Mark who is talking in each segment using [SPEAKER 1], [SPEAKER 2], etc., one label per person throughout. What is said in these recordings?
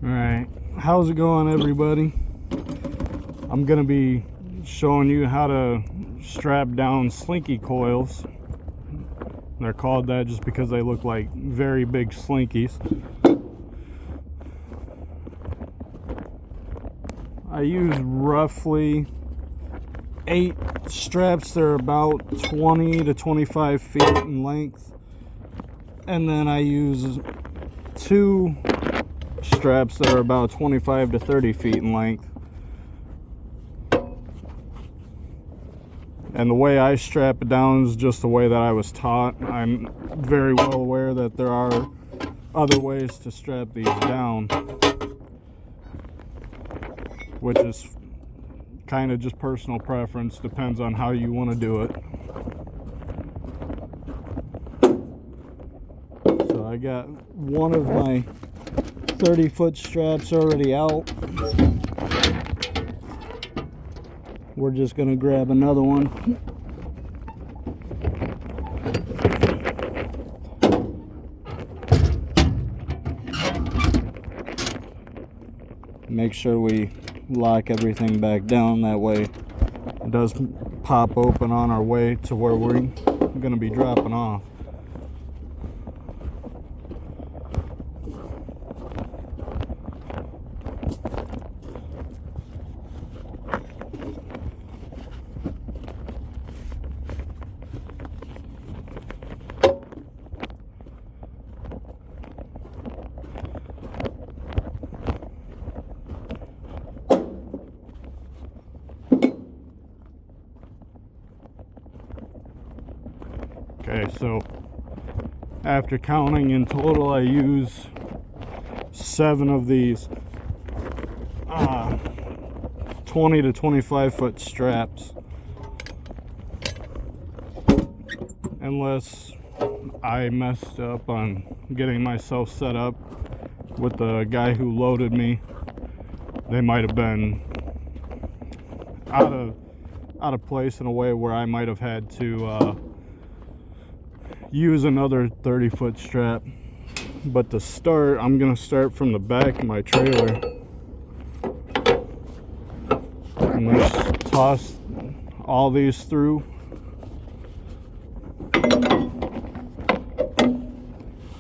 [SPEAKER 1] Alright, how's it going, everybody? I'm gonna be showing you how to strap down slinky coils. They're called that just because they look like very big slinkies. I use roughly 8 straps. They're about 20 to 25 feet in length, and then I use 2 straps that are about 25 to 30 feet in length. And the way I strap it down is just the way that I was taught. I'm very well aware that there are other ways to strap these down, which is kind of just personal preference, depends on how you want to do it. So I got one of my 30-foot straps already out. We're just gonna grab another one. Make sure we lock everything back down, that way it does pop open on our way to where we're gonna be dropping off. Okay, so after counting, in total I use 7 of these 20 to 25 foot straps, unless I messed up on getting myself set up with the guy who loaded me. They might have been out of place in a way where I might have had to use another 30-foot strap. But to start, I'm gonna start from the back of my trailer. I'm gonna toss all these through.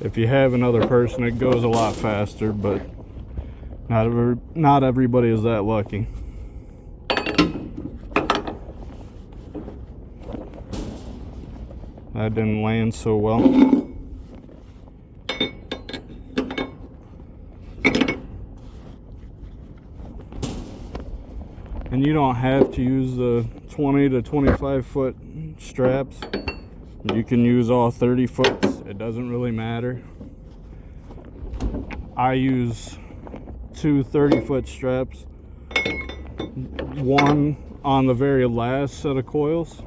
[SPEAKER 1] If you have another person, it goes a lot faster, but not everybody is that lucky. That didn't land so well. And you don't have to use the 20 to 25 foot straps. You can use all 30 foot. It doesn't really matter. I use 2 30-foot straps, one on the very last set of coils,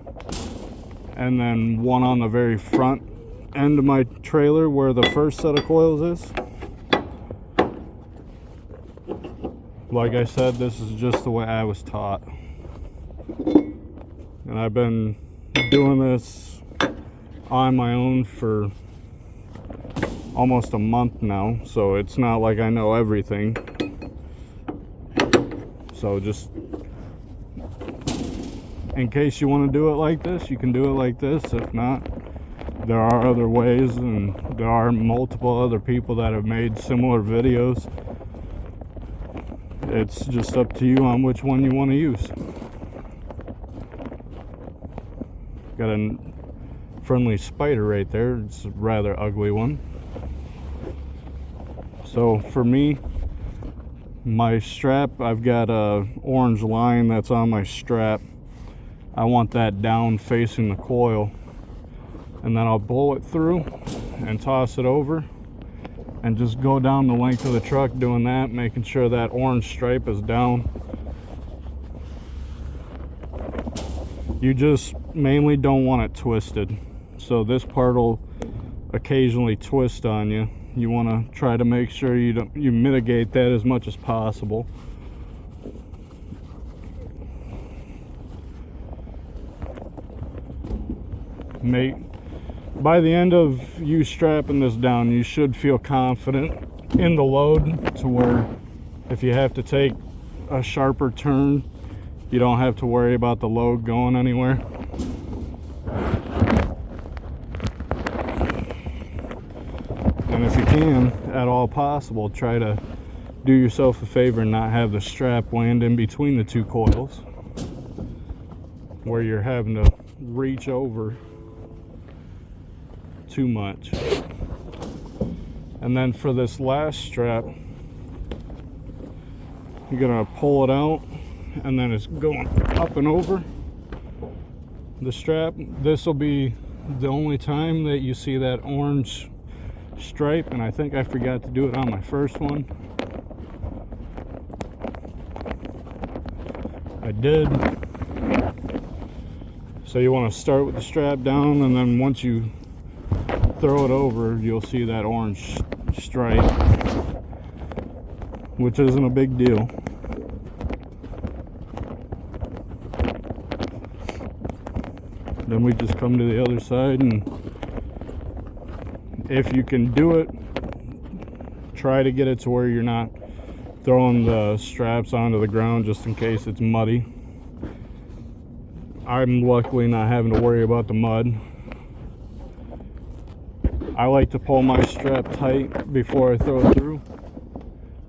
[SPEAKER 1] and then one on the very front end of my trailer where the first set of coils is. Like I said, this is just the way I was taught. And I've been doing this on my own for almost a month now, so it's not like I know everything. So just in case you want to do it like this, you can do it like this. If not, there are other ways, and there are multiple other people that have made similar videos. It's just up to you on which one you want to use. Got a friendly spider right there. It's a rather ugly one. So for me, my strap, I've got a orange line that's on my strap. I want that down facing the coil, and then I'll blow it through and toss it over and just go down the length of the truck doing that, making sure that orange stripe is down. You just mainly don't want it twisted, so this part will occasionally twist on you. You want to try to make sure you mitigate that as much as possible. By the end of you strapping this down, you should feel confident in the load to where if you have to take a sharper turn, you don't have to worry about the load going anywhere. And if you can, at all possible, try to do yourself a favor and not have the strap land in between the two coils where you're having to reach over too much. And then for this last strap, you're gonna pull it out, and then it's going up and over the strap. This will be the only time that you see that orange stripe, and I think I forgot to do it on my first one. I did. So you want to start with the strap down, and then once you throw it over, you'll see that orange stripe, which isn't a big deal. Then we just come to the other side, and if you can do it, try to get it to where you're not throwing the straps onto the ground just in case it's muddy. I'm luckily not having to worry about the mud. I like to pull my strap tight before I throw it through,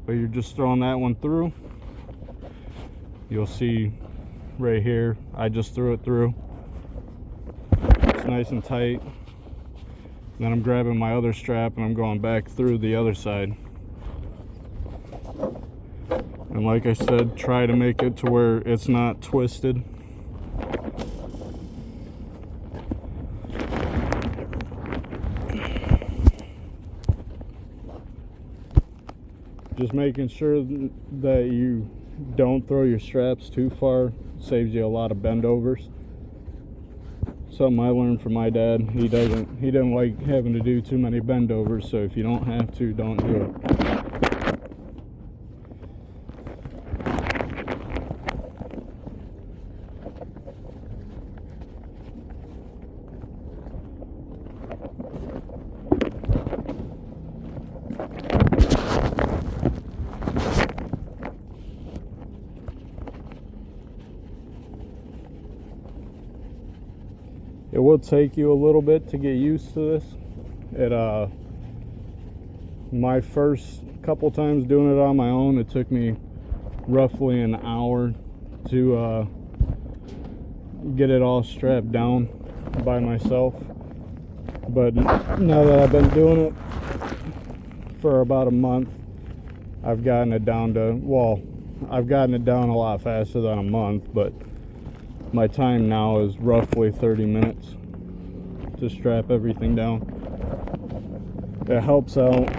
[SPEAKER 1] but you're just throwing that one through. You'll see right here, I just threw it through. It's nice and tight. Then I'm grabbing my other strap and I'm going back through the other side. And like I said, try to make it to where it's not twisted. Just making sure that you don't throw your straps too far saves you a lot of bend overs. Something I learned from my dad. He didn't like having to do too many bend overs, so if you don't have to, don't do it. It will take you a little bit to get used to this. My first couple times doing it on my own, it took me roughly an hour to get it all strapped down by myself. But now that I've been doing it for about a month, I've gotten it down to, well, I've gotten it down a lot faster than a month, but my time now is roughly 30 minutes to strap everything down. It helps out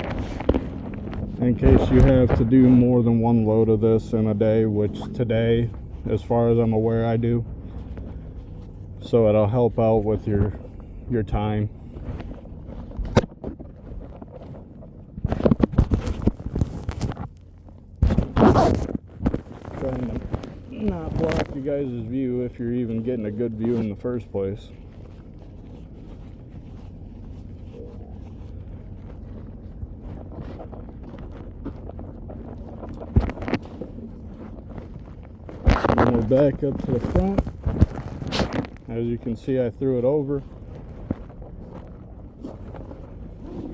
[SPEAKER 1] in case you have to do more than one load of this in a day, which today, as far as I'm aware, I do. So it'll help out with your time. Trying to not block you guys' view if you're even getting a good view in the first place. And we're back up to the front. As you can see, I threw it over.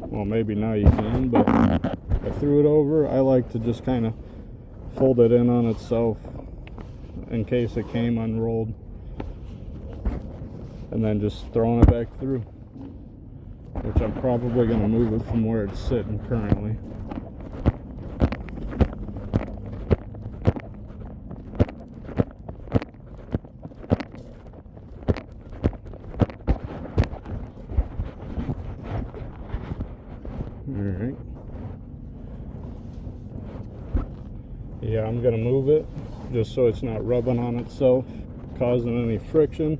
[SPEAKER 1] Well, maybe now you can, but I threw it over. I like to just kind of fold it in on itself in case it came unrolled, and then just throwing it back through, which I'm probably going to move it from where it's sitting currently. Alright. Yeah, I'm going to move it just so it's not rubbing on itself, causing any friction.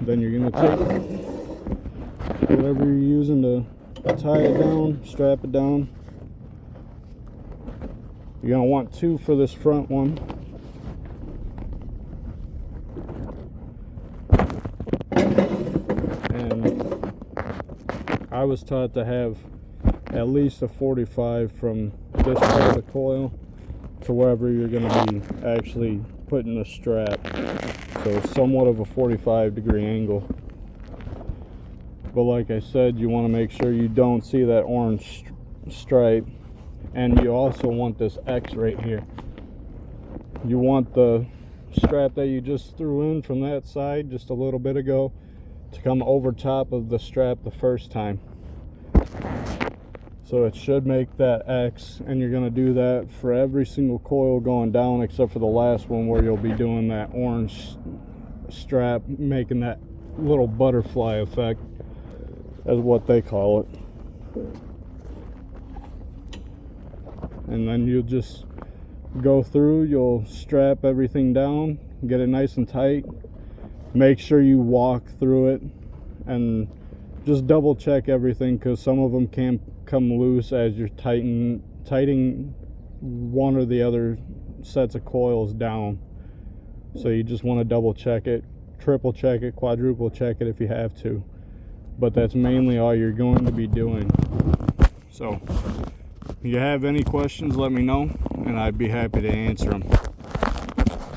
[SPEAKER 1] Then you're going to take whatever you're using to tie it down, strap it down. You're going to want two for this front one. And I was taught to have at least a 45 from this part of the coil to wherever you're going to be actually putting the strap. So somewhat of a 45-degree angle. But like I said, you want to make sure you don't see that orange stripe. And you also want this X right here. You want the strap that you just threw in from that side just a little bit ago to come over top of the strap the first time. So it should make that X, and you're going to do that for every single coil going down except for the last one where you'll be doing that orange strap, making that little butterfly effect, as what they call it. And then you'll just go through, you'll strap everything down, get it nice and tight. Make sure you walk through it and just double check everything, because some of them can come loose as you're tightening one or the other sets of coils down. So you just want to double check it, triple check it, quadruple check it if you have to. But that's mainly all you're going to be doing. So if you have any questions, let me know and I'd be happy to answer them.